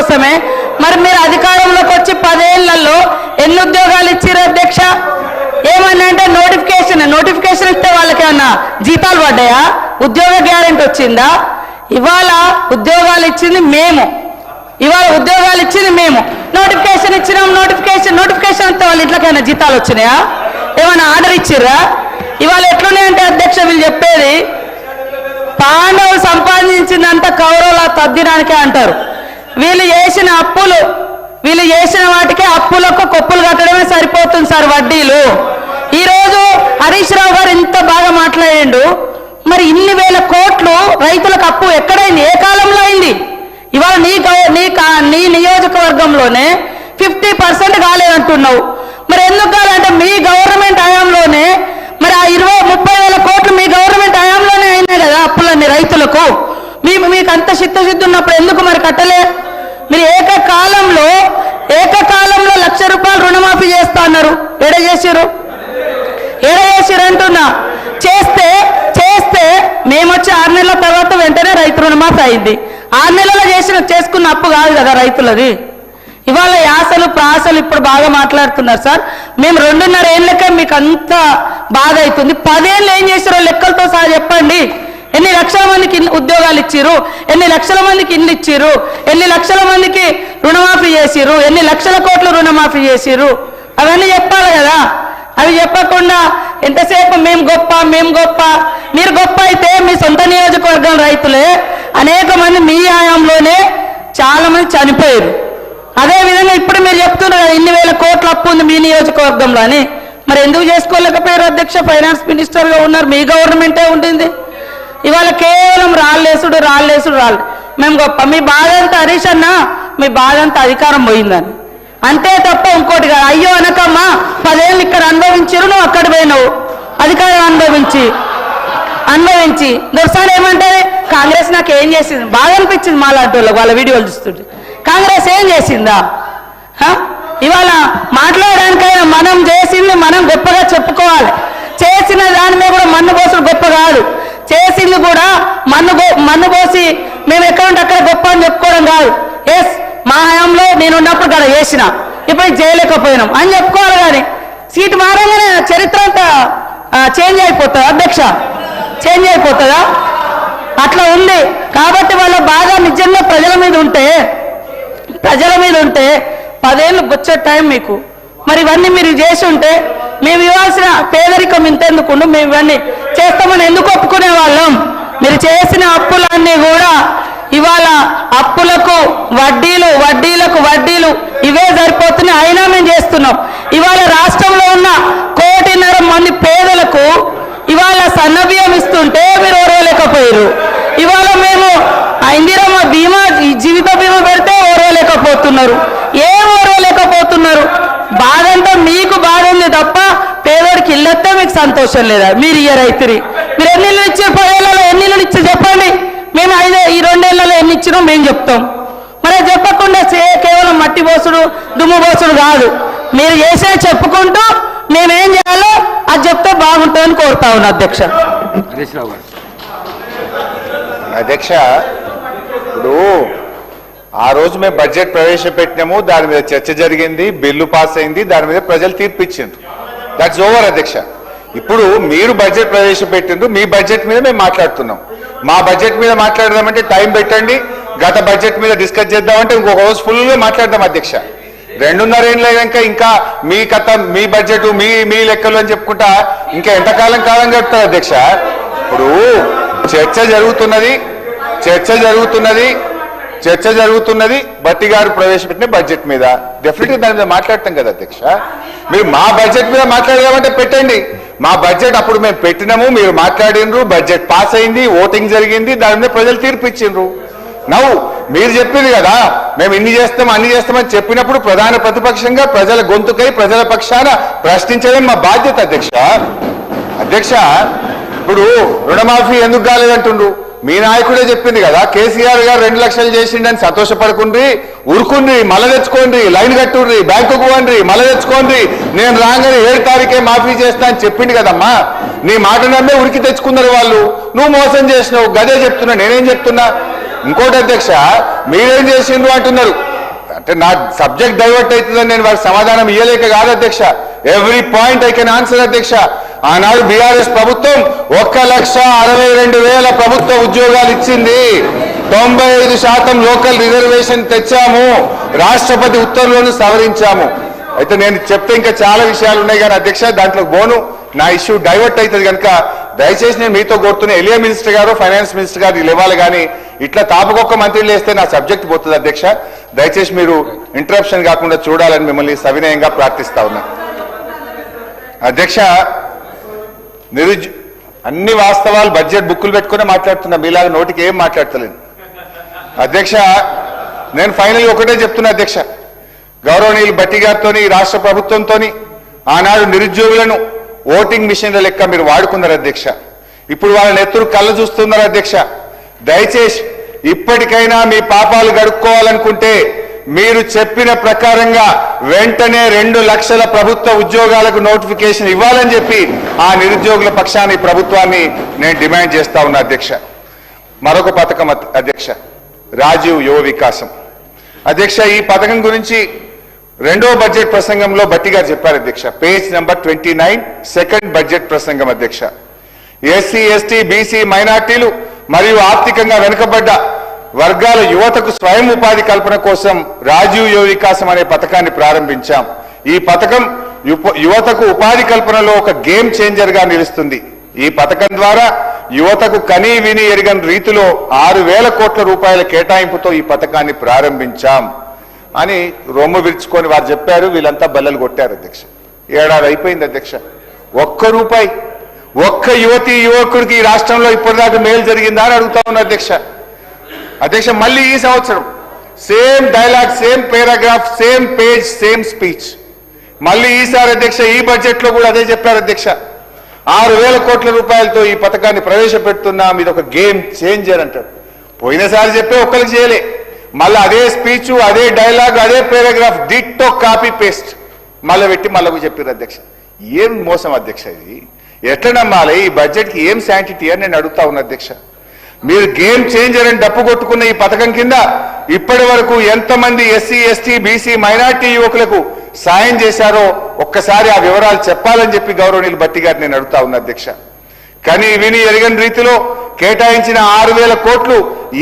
కోసమే. మరి మీరు అధికారంలోకి వచ్చి 10 ఏళ్లలో ఎన్ని ఉద్యోగాలు ఇచ్చారు అధ్యక్ష? ఏమన్నా అంటే నోటిఫికేషన్ ఇస్తే వాళ్ళకి ఏమన్నా జీతాలు పడ్డాయా? ఉద్యోగ గ్యారెంటీ వచ్చిందా? ఇవాళ ఉద్యోగాలు ఇచ్చింది మేము, నోటిఫికేషన్ ఇచ్చినాం. నోటిఫికేషన్ ఇస్తే వాళ్ళ ఇంట్లోకైనా జీతాలు వచ్చినాయా? ఏమైనా ఆర్డర్ ఇచ్చిర్రా? ఇవాళ ఎట్లున్నాయంటే అధ్యక్ష వీళ్ళు చెప్పేది పాండవులు సంపాదించిందంతా కౌరవుల తద్దినానికే అంటారు. వీళ్ళు చేసిన వాటికి అప్పులకు కొప్పులు కట్టడమే సరిపోతుంది సార్ వడ్డీలు. ఈరోజు హరీష్ రావు గారు ఇంత బాగా మాట్లాడిండు. మరి ఇన్ని వేల కోట్లు రైతులకు అప్పు ఎక్కడైంది? ఏ కాలంలో అయింది? ఇవాళ నీ నియోజకవర్గంలోనే 50% కాలేదంటున్నావు. మరి ఎందుకు కాలంటే మీ గవర్నమెంట్ హయాంలోనే మరి ఆ 20-30 వేల కోట్లు మీ గవర్నమెంట్ హయాంలోనే అయినాయి కదా అప్పులన్నీ రైతులకు. మీకు అంత చిత్తశుద్ధి ఉన్నప్పుడు ఎందుకు మరి కట్టలే? మీరు ఏకకాలంలో 1,00,000 రూపాయలు రుణమాఫీ చేస్తా అన్నారు. ఎడ చేసిరు అంటున్నా. చేస్తే మేము వచ్చి 6 నెలల తర్వాత వెంటనే రైతు రుణమాఫీ అయింది. 6 నెలల్లో చేసుకున్న అప్పు కాదు కదా రైతులది. ఇవాళ యాసలు ప్రాసలు ఇప్పుడు బాగా మాట్లాడుతున్నారు సార్. మేము 2.5 ఏళ్ళకే మీకు అంత బాధ అవుతుంది. 10 ఏళ్ళు ఏం చేసారో లెక్కలతో సహా చెప్పండి. ఎన్ని లక్షల మందికి ఉద్యోగాలు ఇచ్చిరు, ఎన్ని లక్షల మందికి ఇల్లు ఇచ్చిరు, ఎన్ని లక్షల మందికి రుణమాఫీ చేసిరు, ఎన్ని లక్షల కోట్లు రుణమాఫీ చేసిరు, అవన్నీ చెప్పాలి కదా. అవి చెప్పకుండా ఎంతసేపు మేము గొప్ప. మీరు గొప్ప అయితే మీ సొంత నియోజకవర్గం రైతులే అనేక మంది మీ హయాంలోనే చాలా మంది చనిపోయారు. అదేవిధంగా ఇప్పుడు మీరు చెప్తున్నారు కదా ఇన్ని వేల కోట్ల అప్పు ఉంది మీ నియోజకవర్గంలో అని. మరి ఎందుకు చేసుకోలేకపోయారు అధ్యక్ష? ఫైనాన్స్ మినిస్టర్గా ఉన్నారు, మీ గవర్నమెంటే ఉంటుంది. ఇవాళ కేవలం రాళ్ళేసుడు. మేము గొప్ప. మీ బాధ అంతా హరీష్ అన్న, మీ బాధ అంతా అధికారం పోయిందని అంతే తప్ప ఇంకోటి కాదు. అయ్యో అనకమ్మా 10 ఏళ్ళు ఇక్కడ అనుభవించారు, నువ్వు అక్కడ పోయినావు అధికారం అనుభవించి దొరసారి ఏమంటే కాంగ్రెస్ నాకు ఏం చేసింది బాగా అనిపించింది. మాలాంటి వాళ్ళ వీడియోలు చూస్తుంటే కాంగ్రెస్ ఏం చేసిందా? ఇవాళ మాట్లాడడానికైనా మనం చేసింది మనం గొప్పగా చెప్పుకోవాలి. చేసిన దాని మీద కూడా మన్ను పోసుడు గొప్ప కాదు. చేసింది కూడా మన్ను పోసి మేము ఎక్కడుంటే అక్కడ గొప్ప అని చెప్పుకోవడం కాదు. ఎస్ మా హయాంలో నేను ఉన్నప్పుడు కూడా చేసిన, ఇప్పుడు చేయలేకపోయినాం అని చెప్పుకోవాలి. కానీ సీటు మారగానే చరిత్ర అంతా చేంజ్ అయిపోతుందా అధ్యక్ష? చేంజ్ అయిపోతుందా? అట్లా ఉంది. కాబట్టి వాళ్ళ బాధ నిజంగా ప్రజల మీద ఉంటే 10 ఏళ్ళు వచ్చే టైం మీకు. మరి ఇవన్నీ మీరు చేసి ఉంటే మేము ఇవ్వాల్సిన పేదరికం ఇంతెందుకు? మేము ఇవన్నీ చేస్తామని ఎందుకు ఒప్పుకునే వాళ్ళం? మీరు చేసిన అప్పులన్నీ కూడా ఇవాళ అప్పులకు వడ్డీలు ఇవే సరిపోతున్నాయి. అయినా మేము చేస్తున్నాం. ఇవాళ రాష్ట్రంలో ఉన్న 1.5 మంది పేదలకు ఇవాళ సన్నబియ్యం ఇస్తుంటే మీరు ఓర్వలేకపోయారు. ఇవాళ మేము ఇందిరమ్మ బీమా జీవిత బీమా పెడితే ఓర్వలేకపోతున్నారు. ఏం ఓర్వలేకపోతున్నారు? బాధంతా మీకు బాధ ఉంది తప్ప పేదోడికి ఇల్లొస్తే మీకు సంతోషం లేదా? మీరు రైతురి మీరు ఎన్ని ఇళ్ళు ఇచ్చారు? 10 ఏళ్లలో ఎన్ని ఇళ్ళు ఇచ్చి చెప్పండి. మేము ఈ 2 ఏళ్లలో ఎన్ని ఇచ్చినాం మేము చెప్తాం. మరి చెప్పకుండా కేవలం మట్టి పోసుడు దుమ్ము పోసుడు కాదు. మీరు చేసే చెప్పుకుంటూ మేమేం చేయాలో అది చెప్తే బాగుంటుందని కోరుతా ఉన్నా అధ్యక్ష. అధ్యక్ష, ఇప్పుడు ఆ రోజు మేము బడ్జెట్ ప్రవేశపెట్టినాము, దాని మీద చర్చ జరిగింది, బిల్లు పాస్ అయింది, దాని మీద ప్రజలు తీర్పు ఇచ్చిండ్రు. దట్స్ ఓవర్ అధ్యక్ష. ఇప్పుడు మీరు బడ్జెట్ ప్రవేశపెట్టిండ్రు, మీ బడ్జెట్ మీద మేము మాట్లాడుతున్నాం. మా బడ్జెట్ మీద మాట్లాడదామంటే టైం పెట్టండి, గత బడ్జెట్ మీద డిస్కస్ చేద్దామంటే ఇంకొక రోజు ఫుల్గా మాట్లాడదాం అధ్యక్ష. 2.5 ఏళ్ళు అయినాక ఇంకా మీ కథ, మీ బడ్జెట్, మీ లెక్కలు అని చెప్పుకుంటా ఇంకా ఎంతకాలం గడుపుతారు అధ్యక్ష? ఇప్పుడు చర్చ జరుగుతున్నది బట్టి గారు ప్రవేశపెట్టిన బడ్జెట్ మీద. డెఫినెట్గా దాని మీద మాట్లాడతాం కదా అధ్యక్ష. మీరు మా బడ్జెట్ మీద మాట్లాడదామంటే పెట్టండి. మా బడ్జెట్ అప్పుడు మేము పెట్టినాము, మీరు మాట్లాడినరు, బడ్జెట్ పాస్ అయింది, ఓటింగ్ జరిగింది, దాని మీద ప్రజలు తీర్పు ఇచ్చిండ్రు. నవ్వు మీరు చెప్పింది కదా మేము ఇన్ని చేస్తాం అన్ని చేస్తామని చెప్పినప్పుడు ప్రధాన ప్రతిపక్షంగా ప్రజల గొంతుకై ప్రజల పక్షాన ప్రశ్నించడం మా బాధ్యత అధ్యక్ష. ఇప్పుడు రుణమాఫీ ఎందుకు కాలేదంటుండ్రు? మీ నాయకుడే చెప్పింది కదా, కేసీఆర్ గారు 2 లక్షలు చేసిండని సంతోషపడుకుండ్రి, ఉరుకుండ్రి, మళ్ళ తెచ్చుకోండి, లైన్ కట్టుండ్రి, బ్యాంకుకు పోండి, మళ్ళ తెచ్చుకోండి, నేను రాగానే 7 తారీఖే మాఫీ చేస్తా అని చెప్పింది కదమ్మా. నీ మాట నమ్మే ఉరికి తెచ్చుకున్నారు వాళ్ళు. నువ్వు మోసం చేసినావు, గదే చెప్తున్నా. నేనేం చెప్తున్నా? ఇంకోటి అధ్యక్ష, మీరేం చేసిండ్రు అంటున్నారు. అంటే నా సబ్జెక్ట్ డైవర్ట్ అవుతుందని నేను వారికి సమాధానం ఇయ్యలేక కాదు అధ్యక్ష. Every point I can answer అధ్యక్ష. ఆనాడు బీఆర్ఎస్ ప్రభుత్వం 1,62,000 ప్రభుత్వ ఉద్యోగాలు ఇచ్చింది. 95% లోకల్ రిజర్వేషన్ తెచ్చాము. రాష్ట్రపతి ఉత్తర్వులను సవరించాము. అయితే నేను చెప్తే ఇంకా చాలా విషయాలు ఉన్నాయి కానీ అధ్యక్ష దాంట్లో బోను నా ఇష్యూ డైవర్ట్ అవుతుంది కనుక దయచేసి నేను మీతో కోరుతున్న ఎలియా మినిస్టర్ గారు ఫైనాన్స్ మినిస్టర్ గారు లేవాలి కానీ ఇట్లా తాపకొక్క మంత్రులు వేస్తే నా సబ్జెక్ట్ పోతుంది అధ్యక్ష. దయచేసి మీరు ఇంటరప్షన్ కాకుండా చూడాలని మిమ్మల్ని సవినయంగా ప్రార్థిస్తా ఉన్నా అధ్యక్ష. అన్ని వాస్తవాలు బడ్జెట్ బుక్కులు పెట్టుకునే మాట్లాడుతున్నా, మీలాగా నోటికి ఏం మాట్లాడతలేను అధ్యక్ష. నేను ఫైనల్ ఒకటే చెప్తున్నా అధ్యక్ష, గౌరవనీయులు భట్టి గారితో రాష్ట్ర ప్రభుత్వంతో ఆనాడు నిరుద్యోగులను ఓటింగ్ మిషన్ల లెక్క మీరు వాడుకున్నారు అధ్యక్ష. ఇప్పుడు వాళ్ళని ఎత్తురు కళ్ళ చూస్తున్నారు అధ్యక్ష. దయచేసి ఇప్పటికైనా మీ పాపాలు గడుక్కోవాలనుకుంటే మీరు చెప్పిన ప్రకారంగా వెంటనే 2 లక్షల ప్రభుత్వ ఉద్యోగాలకు నోటిఫికేషన్ ఇవ్వాలని చెప్పి ఆ నిరుద్యోగుల పక్షాన్ని ప్రభుత్వాన్ని నేను డిమాండ్ చేస్తా ఉన్నా అధ్యక్ష. మరొక పథకం అధ్యక్ష, రాజీవ్ యువ వికాసం అధ్యక్ష. ఈ పథకం గురించి రెండో బడ్జెట్ ప్రసంగంలో భట్టి గారు చెప్పారు అధ్యక్ష. పేజ్ నెంబర్ 29 సెకండ్ బడ్జెట్ ప్రసంగం అధ్యక్ష. ఎస్సీ ఎస్టీ బీసీ మైనార్టీలు మరియు ఆర్థికంగా వెనుకబడ్డ వర్గాల యువతకు స్వయం ఉపాధి కల్పన కోసం రాజీవ్ యువ వికాసం అనే పథకాన్ని ప్రారంభించాం. ఈ పథకం యువతకు ఉపాధి కల్పనలో ఒక గేమ్ చేంజర్ గా నిలుస్తుంది. ఈ పథకం ద్వారా యువతకు కనీ విని ఎరగని రీతిలో 6,000 కోట్ల రూపాయల కేటాయింపుతో ఈ పథకాన్ని ప్రారంభించాం అని రొమ్ము విరుచుకొని వారు చెప్పారు. వీళ్ళంతా బల్లలు కొట్టారు అధ్యక్ష. 7 ఏడాది అయిపోయింది అధ్యక్ష. 1 రూపాయి ఒక్క యువతి యువకుడికి ఈ రాష్ట్రంలో ఇప్పటిదాకా మేలు జరిగిందా అని అడుగుతా ఉన్నా అధ్యక్ష. అధ్యక్ష మళ్ళీ ఈ సంవత్సరం same dialogue, same paragraph, same page, same speech. మళ్ళీ ఈసారి అధ్యక్ష ఈ బడ్జెట్ లో కూడా అదే చెప్పారు అధ్యక్ష. 6,000 కోట్ల రూపాయలతో ఈ పథకాన్ని ప్రవేశపెడుతున్నాం, ఇది ఒక గేమ్ చేంజర్ అంటారు. పోయినసారి చెప్పే ఒక్కరికి చేయలే, మళ్ళీ అదే స్పీచ్, అదే డైలాగ్, అదే పారాగ్రాఫ్ డిట్టో కాపీ పేస్ట్ మళ్ళీ పెట్టి మళ్ళీ చెప్పారు అధ్యక్ష. ఏం మోసం అధ్యక్ష ఇది? ఎట్లా నమ్మాలి? ఈ బడ్జెట్కి ఏం శాంటిటీ అని నేను అడుగుతా ఉన్నా అధ్యక్ష. మీరు గేమ్ చేంజర్ అని డప్పు కొట్టుకున్న ఈ పథకం కింద ఇప్పటి వరకు ఎంతమంది ఎస్సీ ఎస్టీ బీసీ మైనార్టీ యువకులకు సాయం చేశారో ఒక్కసారి ఆ వివరాలు చెప్పాలని చెప్పి గౌరవనీయులు భట్టి గారిని నేను అడుగుతా ఉన్నా అధ్యక్ష. కానీ విని ఎరగని రీతిలో కేటాయించిన 6,000 కోట్లు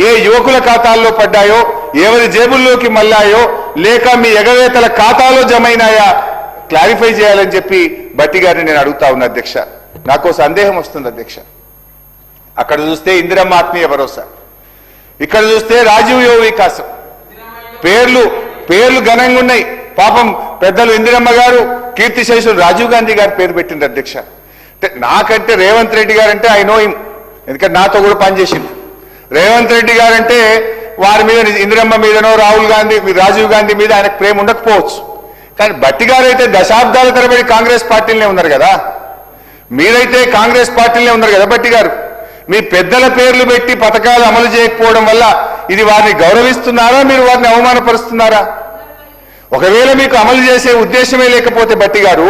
ఏ యువకుల ఖాతాల్లో పడ్డాయో, ఎవరి జేబుల్లోకి మళ్ళాయో, లేక మీ ఎగవేతల ఖాతాలో జమైనాయా క్లారిఫై చేయాలని చెప్పి భట్టి గారిని నేను అడుగుతా ఉన్నా అధ్యక్ష. నాకు సందేహం వస్తుంది అధ్యక్ష. అక్కడ చూస్తే ఇందిరమ్మ ఆత్మీయ భరోసా, ఇక్కడ చూస్తే రాజీవ్ యువ వికాసం. పేర్లు ఘనంగా ఉన్నాయి. పాపం పెద్దలు ఇందిరమ్మ గారు, కీర్తిశేషులు రాజీవ్ గాంధీ గారు పేరు పెట్టింది అధ్యక్ష. నాకంటే రేవంత్ రెడ్డి గారు అంటే ఐ నో హిమ్, ఎందుకంటే నాతో కూడా పనిచేసింది. రేవంత్ రెడ్డి గారు అంటే వారి మీద, ఇందిరమ్మ మీదనో రాజీవ్ గాంధీ మీద ఆయనకు ప్రేమ ఉండకపోవచ్చు. కానీ భట్టి గారు అయితే దశాబ్దాల తరబడి కాంగ్రెస్ పార్టీలనే ఉన్నారు కదా. మీరైతే కాంగ్రెస్ పార్టీలనే ఉన్నారు కదా భట్టి గారు. మీ పెద్దల పేర్లు పెట్టి పథకాలు అమలు చేయకపోవడం వల్ల ఇది వారిని గౌరవిస్తున్నారా, మీరు వారిని అవమానపరుస్తున్నారా? ఒకవేళ మీకు అమలు చేసే ఉద్దేశమే లేకపోతే భట్టి గారు,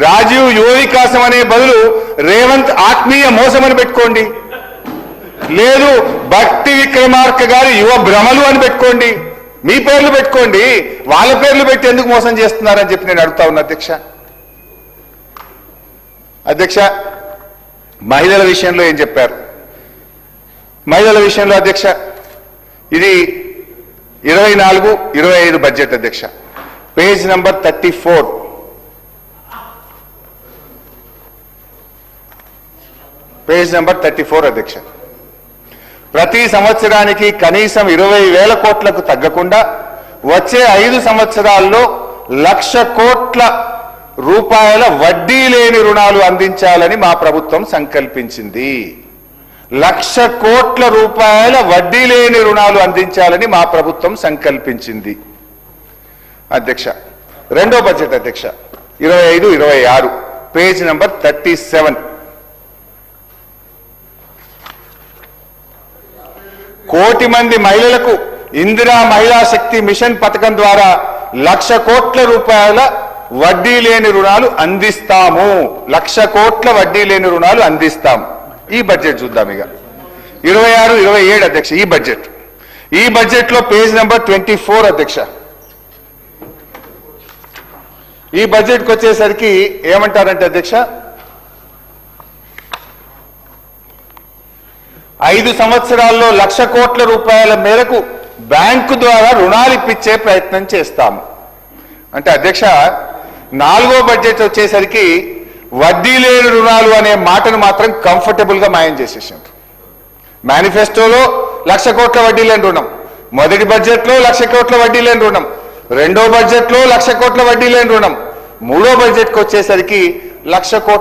రాజీవ్ యువ వికాసం అనే బదులు రేవంత్ ఆత్మీయ మోసం అని పెట్టుకోండి, లేదు భట్టి విక్రమార్క గారి యువ భ్రమలు అని పెట్టుకోండి. మీ పేర్లు పెట్టుకోండి, వాళ్ళ పేర్లు పెట్టి ఎందుకు మోసం చేస్తున్నారని చెప్పి నేను అడుగుతా ఉన్నా అధ్యక్ష. అధ్యక్ష మహిళల విషయంలో ఏం చెప్పారు? మహిళల విషయంలో అధ్యక్ష ఇది 24-25 బడ్జెట్ అధ్యక్ష. పేజ్ నంబర్ 34 పేజ్ నంబర్ 34 అధ్యక్ష. ప్రతి సంవత్సరానికి కనీసం 20,000 కోట్లకు తగ్గకుండా వచ్చే 5 సంవత్సరాల్లో 1,00,000 కోట్ల రూపాయల వడ్డీ లేని రుణాలు అందించాలని మా ప్రభుత్వం సంకల్పించింది. 1,00,000 కోట్ల రూపాయల వడ్డీ లేని రుణాలు అందించాలని మా ప్రభుత్వం సంకల్పించింది అధ్యక్ష. రెండో బడ్జెట్ అధ్యక్ష 25-26 పేజ్ నంబర్ 37. కోటి మంది మహిళలకు ఇందిరా మహిళా శక్తి మిషన్ పథకం ద్వారా 1,00,000 కోట్ల రూపాయల వడ్డీ లేని రుణాలు అందిస్తాము. 1,00,000 కోట్ల వడ్డీ లేని రుణాలు అందిస్తాం. ఈ బడ్జెట్ చూద్దాం ఇక 26-27 అధ్యక్ష. ఈ బడ్జెట్ లో పేజ్ నెంబర్ 24 అధ్యక్ష. ఈ బడ్జెట్కి వచ్చేసరికి ఏమంటారంటే అధ్యక్ష 5 సంవత్సరాల్లో 1,00,000 కోట్ల రూపాయల మేరకు బ్యాంకు ద్వారా రుణాలు ఇప్పించే ప్రయత్నం చేస్తాము అంటే అధ్యక్ష 4వ బడ్జెట్ వచ్చేసరికి వడ్డీ లేని రుణాలు అనే మాటను మాత్రం కంఫర్టబుల్ గా మాయం చేసేసారు. మేనిఫెస్టోలో 1,00,000 కోట్ల వడ్డీ లేని రుణం, మొదటి బడ్జెట్ లో 1,00,000 కోట్ల వడ్డీ లేని రుణం, రెండో బడ్జెట్ లో 1,00,000 కోట్ల వడ్డీ లేని రుణం, మూడో బడ్జెట్ కి వచ్చేసరికి 1,00,000 కోట్ల